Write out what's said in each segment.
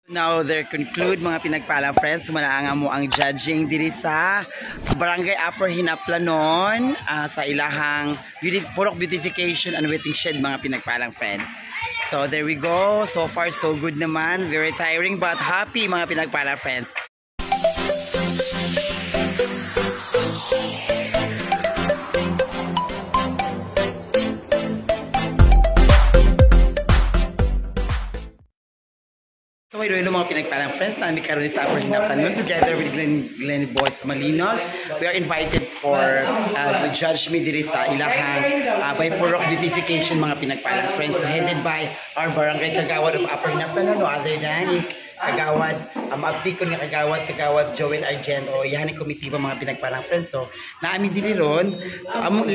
Now, there conclude mga pinagpalang friends. Malaanga mo ang judging diri sa Barangay Upper Hinaplanon sa ilahang Purok Beautification and Waiting Shed mga pinagpalang friend. So there we go. So far so good naman. Very tiring but happy mga pinagpalang friends. So hello mga pinagpalang friends, nami karon sa Upper Hinaplanon together with Glenny Boys Malino. We are invited for to judge me diri sa ilahang by Purok Beautification mga pinagpalang friends, headed by our barangay kagawad of Upper Hinaplanon, no other than is kagawad abdikon nga kagawad Joel Argento. Yan ang komitiba mga pinagpalang friends. So naami dili ron, so among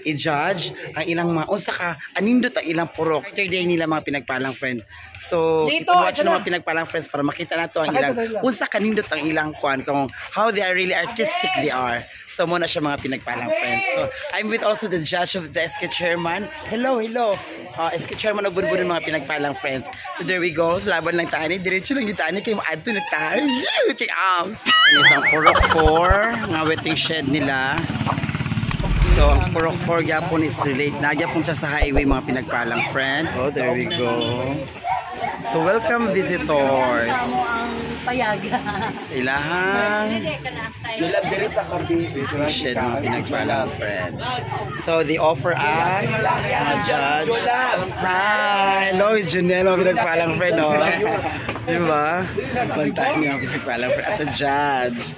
i-judge ang ilang mga unsa ka anindot ang ilang purok day nila mga pinagpalang friend. So watch ng mga pinagpalang friends para makita nato ang ilang unsa kanindot ang ilang kwan kung how they are really artistic they are. So muna siya mga pinagpalang friends. So I'm with also the judge of the SK chairman. Hello. SK chairman of Budbudon mga pinagpalang friends. So there we go. Laban lang tayo ni diretso lang gitani kay maadto na tayo. Check out. Isang Purok 4 nga waiting shed nila. So ang Purok 4 gyapon is relate. Nagyapon siya sa highway mga pinagpalang friend. Oh, there we go. So welcome visitors. Payaga. Ilahang shed mga pinagpalang friend. So they offer us a judge. Hi! Hello, it's Junel mga pinagpalang friend. Oh. Diba? Pantahin niya mga pinagpalang friend as a judge.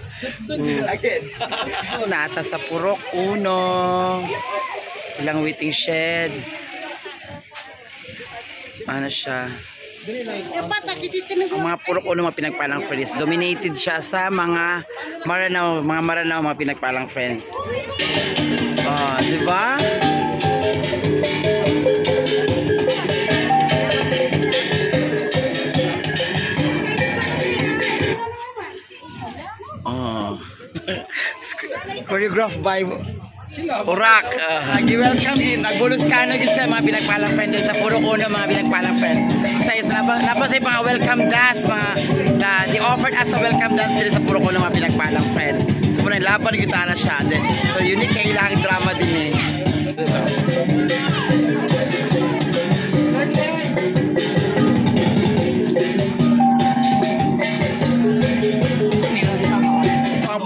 Nata sa Purok 1. Ilang waiting shed. Ano siya? Ang mga Purok 1 mga pinagpalang friends, dominated siya sa mga Maranao mga pinagpalang friends. Oh, di ba? Oh. Choreographed by Urak. Welcome in. Nagbulos ka na sa mga pinagpalang friend sa Purok 1 mga pinagpalang friend. Sa isa napasay mga welcome dance mga they offered us a welcome dance din sa Purok 1 mga pinagpalang friend. So muna laban kita na siya din. So unique kay ilang drama din eh.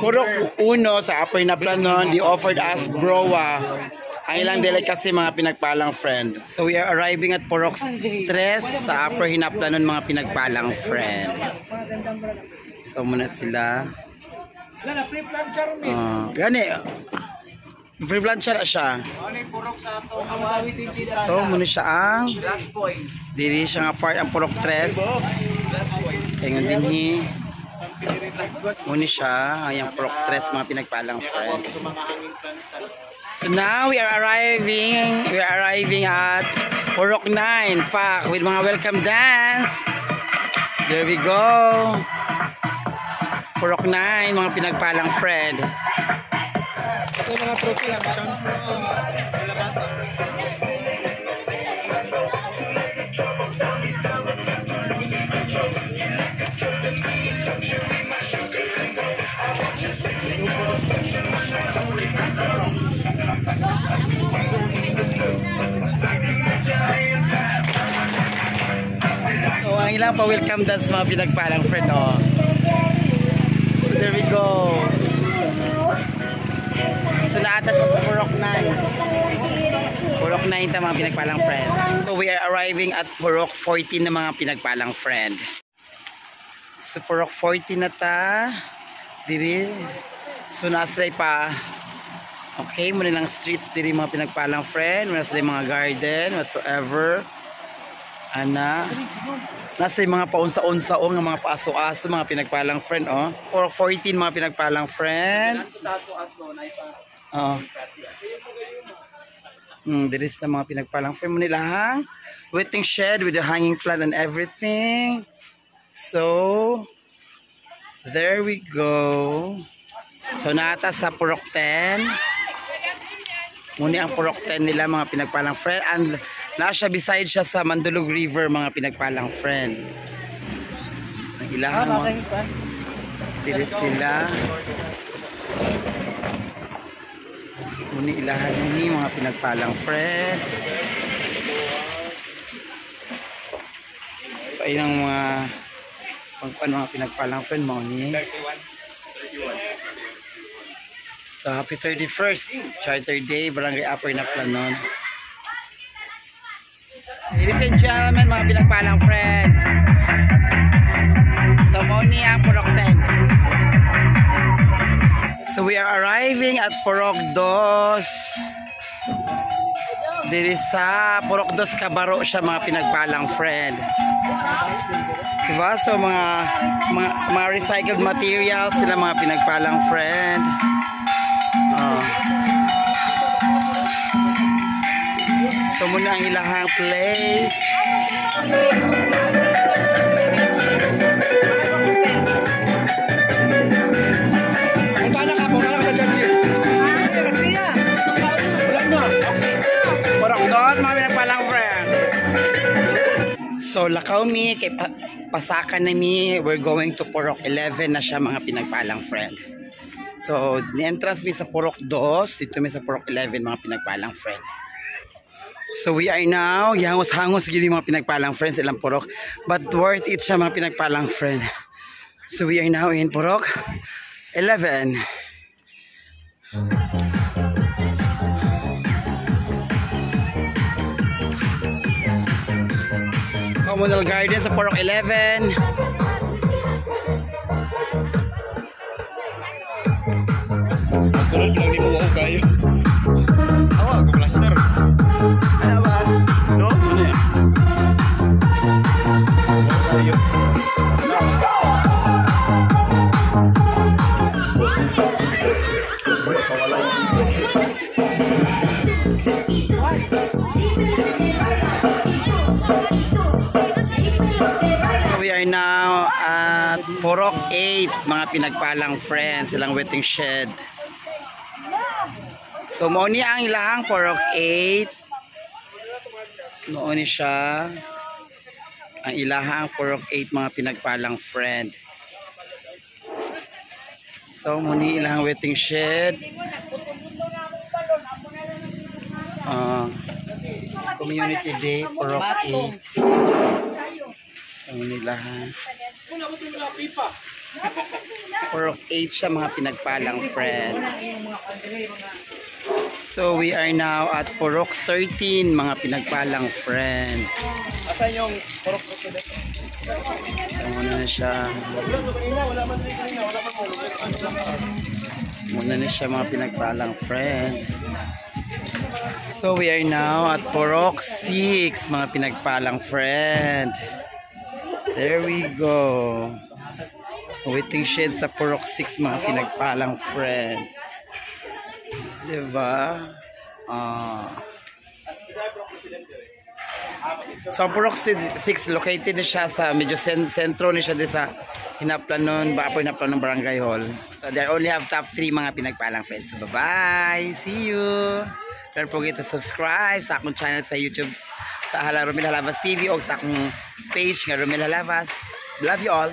Purok 1 sa Upper Hinaplanon, they offered us broa. Ang ilang delicacy mga pinagpalang friend. So we are arriving at Purok 3 sa Upper Hinaplanon mga pinagpalang friend. So muna sila. Gani. Free plancha na siya. So muna siya ang diri siya nga part ang Purok 3. Tingnan din hi. Muna siya ang Purok 3 mga pinagpalang friend. So now we are arriving at Purok 9 Pak with mga welcome dance. There we go. Purok 9 mga pinagpalang friend. Ito mga trophy lang, shampoo, lalabasa. So ang ilang pa welcome dance mga pinagpalang friend. Oh. There we go. So naata siya sa Purok 9. Purok 9 ta mga pinagpalang friend. So we are arriving at Purok 14 na mga pinagpalang friend. So Purok 14 na ta. Diri. So naslay pa. Okay, muna lang streets diri mga pinagpalang friend. Muna sila mga garden, whatsoever. Ana. Nasa mga paunsa-unsaong mga paaso-aso mga pinagpalang friend. Oh. Purok 14 mga pinagpalang friend. Oh. There is na mga pinagpalang friend mo nila ha. Waiting shed with the hanging plant and everything. So there we go. So nata sa Purok 10. Muni ang Purok 10 nila mga pinagpalang friend. And nasa beside siya sa Mandulog River mga pinagpalang friend. Ang ilahan mo. Dili sila. Muni ilahan ni mga pinagpalang friend. So ayun ang mga mga pinagpalang friend mo ni. So happy 31st Charter Day, Barangay Upper Naplanon. Ladies and gentlemen, mga pinagpalang friend. So muni ang Purok 10. So we are arriving at Purok 2. Diri sa Purok 2 Kabaro siya, mga pinagpalang friend. Diba? So mga recycled materials sila, mga pinagpalang friend. So muna ang ilahang place. So lakaw mi kay pasakan na mi, we're going to Purok 11 na siya, mga pinagpalang friend. So ni-entrance mi sa Purok 2, dito mi sa Purok 11, mga pinagpalang friend. So we are now, hangos-hangos gini mga pinagpalang friends, ilang Purok, but worth it siya, mga pinagpalang friend. So we are now in Purok 11. Communal garden sa Purok 11. Sunod lang ni mo ako kayo. Awa, ako plaster. Ano ba? No? Ano yan? Kayo. We are now at Purok 8, mga pinagpalang friends, silang waiting shed. So mooni ang ilahang Purok 8. Mooni siya ang ilahang Purok 8, mga pinagpalang friend. So mooni ilahang waiting shed. Community Day Purok 8. Ilahan. Purok 8 siya, mga pinagpalang friend. So we are now at Purok 13, mga pinagpalang friend. Asan yung Purok 13? So muna na siya. Muna na siya, mga pinagpalang friend. So we are now at Purok 6, mga pinagpalang friend. There we go. Waiting shed sa Purok 6, mga pinagpalang friend. Diba? So Purok 6 located na siya sa medyo sentro na siya sa Hinaplanon, Upper Hinaplanon Barangay Hall. So they only have top 3, mga pinagpalang friends. So bye bye. See you. Don't forget to subscribe sa akong channel sa YouTube, sa Hala Romel Halavas TV, o sa akong page nga Romel Halavas. Love you all.